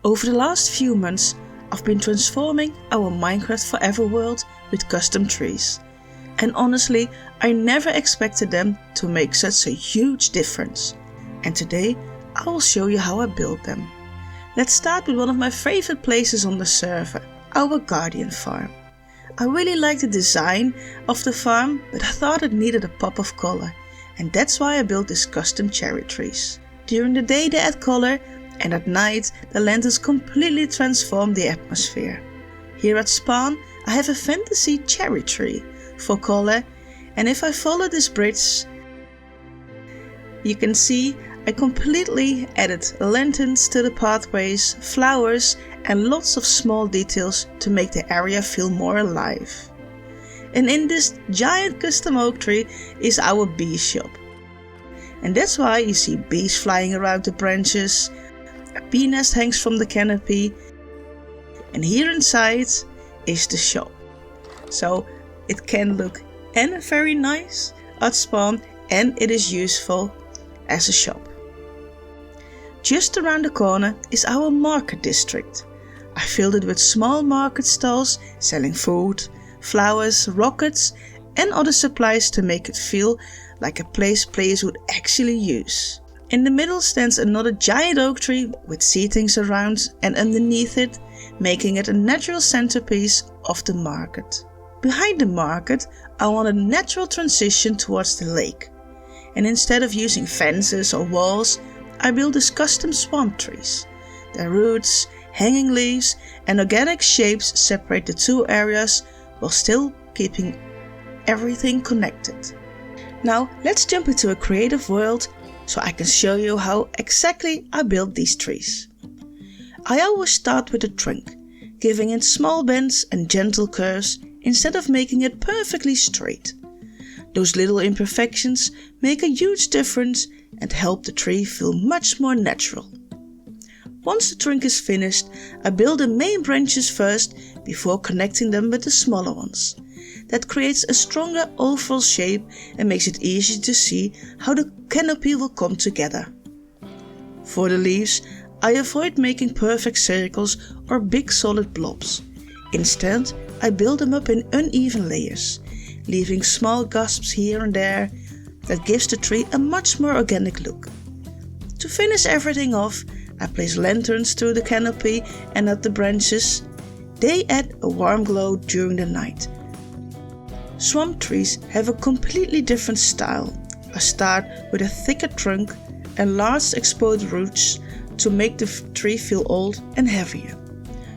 Over the last few months, I've been transforming our Minecraft Forever world with custom trees. And honestly, I never expected them to make such a huge difference. And today, I will show you how I built them. Let's start with one of my favorite places on the server, our Guardian farm. I really like the design of the farm, but I thought it needed a pop of color. And that's why I built these custom cherry trees. During the day they add color, and at night the lanterns completely transform the atmosphere. Here at spawn I have a fantasy cherry tree for color, and if I follow this bridge you can see I completely added lanterns to the pathways, flowers and lots of small details to make the area feel more alive. And in this giant custom oak tree is our bee shop. And that's why you see bees flying around the branches, a bee nest hangs from the canopy, and here inside is the shop. So it can look and very nice at spawn, and it is useful as a shop. Just around the corner is our market district. I filled it with small market stalls selling food, flowers, rockets and other supplies to make it feel like a place players would actually use. In the middle stands another giant oak tree with seatings around and underneath it, making it a natural centerpiece of the market. Behind the market I wanted a natural transition towards the lake, and instead of using fences or walls I built these custom swamp trees. Their roots, hanging leaves and organic shapes separate the two areas while still keeping everything connected. Now let's jump into a creative world so I can show you how exactly I built these trees. I always start with the trunk, giving it small bends and gentle curves instead of making it perfectly straight. Those little imperfections make a huge difference and help the tree feel much more natural. Once the trunk is finished, I build the main branches first before connecting them with the smaller ones. That creates a stronger overall shape and makes it easy to see how the canopy will come together. For the leaves, I avoid making perfect circles or big solid blobs. Instead, I build them up in uneven layers, leaving small gasps here and there that gives the tree a much more organic look. To finish everything off, I place lanterns through the canopy and at the branches. They add a warm glow during the night. Swamp trees have a completely different style. I start with a thicker trunk and large exposed roots to make the tree feel old and heavier.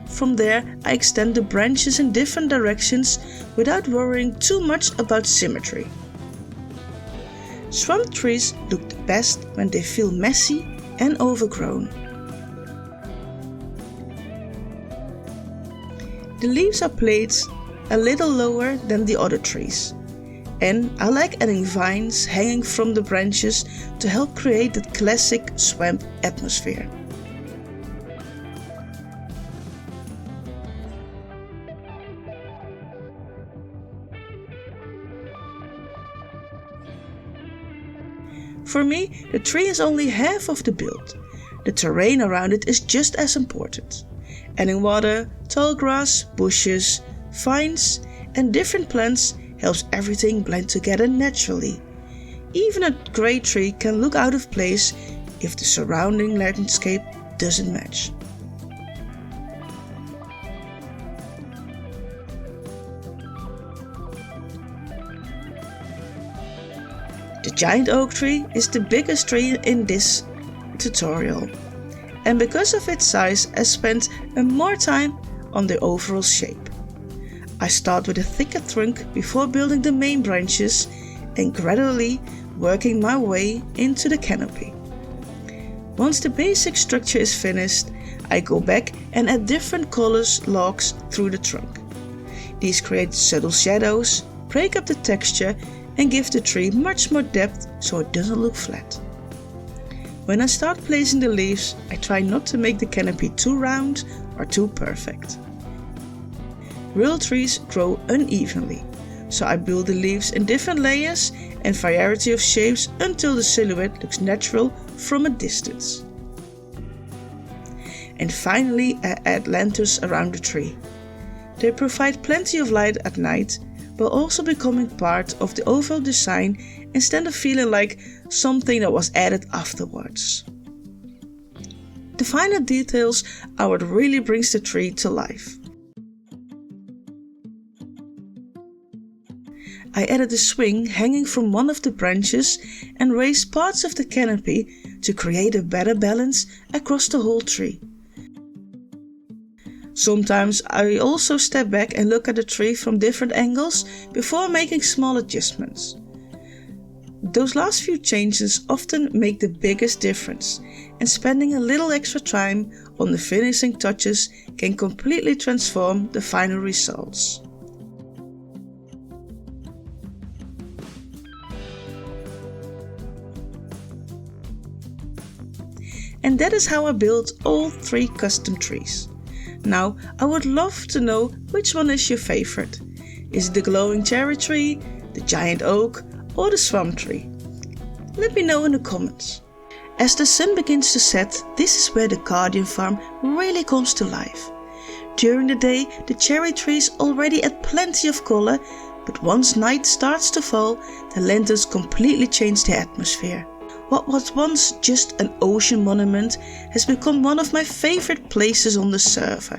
From there I extend the branches in different directions without worrying too much about symmetry. Swamp trees look the best when they feel messy and overgrown. The leaves are placed a little lower than the other trees, and I like adding vines hanging from the branches to help create that classic swamp atmosphere. For me, the tree is only half of the build. The terrain around it is just as important. Adding water, tall grass, bushes, vines and different plants helps everything blend together naturally. Even a great tree can look out of place if the surrounding landscape doesn't match. The giant oak tree is the biggest tree in this tutorial, and because of its size I spent more time on the overall shape. I start with a thicker trunk before building the main branches and gradually working my way into the canopy. Once the basic structure is finished, I go back and add different colors logs through the trunk. These create subtle shadows, break up the texture and give the tree much more depth so it doesn't look flat. When I start placing the leaves, I try not to make the canopy too round or too perfect. Real trees grow unevenly, so I build the leaves in different layers and variety of shapes until the silhouette looks natural from a distance. And finally I add lanterns around the tree. They provide plenty of light at night, while also becoming part of the overall design instead of feeling like something that was added afterwards. The finer details are what really brings the tree to life. I added a swing hanging from one of the branches and raised parts of the canopy to create a better balance across the whole tree. Sometimes I also step back and look at the tree from different angles before making small adjustments. Those last few changes often make the biggest difference, and spending a little extra time on the finishing touches can completely transform the final results. And that is how I built all 3 custom trees. Now I would love to know which one is your favorite. Is it the glowing cherry tree, the giant oak, or the swamp tree? Let me know in the comments. As the sun begins to set, this is where the Guardian farm really comes to life. During the day the cherry trees already add plenty of color, but once night starts to fall, the lanterns completely change the atmosphere. What was once just an ocean monument has become one of my favorite places on the server.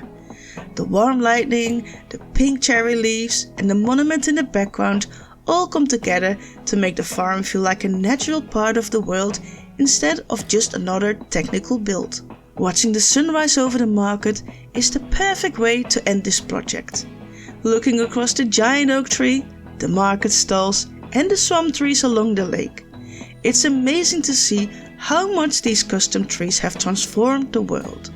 The warm lighting, the pink cherry leaves and the monument in the background all come together to make the farm feel like a natural part of the world instead of just another technical build. Watching the sunrise over the market is the perfect way to end this project. Looking across the giant oak tree, the market stalls and the swamp trees along the lake. It's amazing to see how much these custom trees have transformed the world.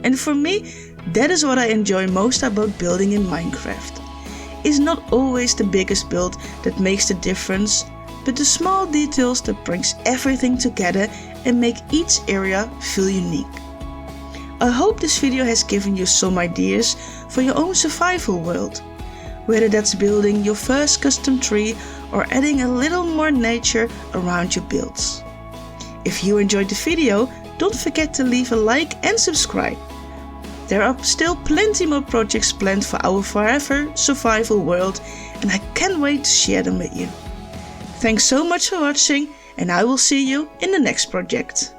And for me, that is what I enjoy most about building in Minecraft. It's not always the biggest build that makes the difference, but the small details that brings everything together and make each area feel unique. I hope this video has given you some ideas for your own survival world. Whether that's building your first custom tree or adding a little more nature around your builds. If you enjoyed the video, don't forget to leave a like and subscribe. There are still plenty more projects planned for our forever survival world, and I can't wait to share them with you. Thanks so much for watching, and I will see you in the next project.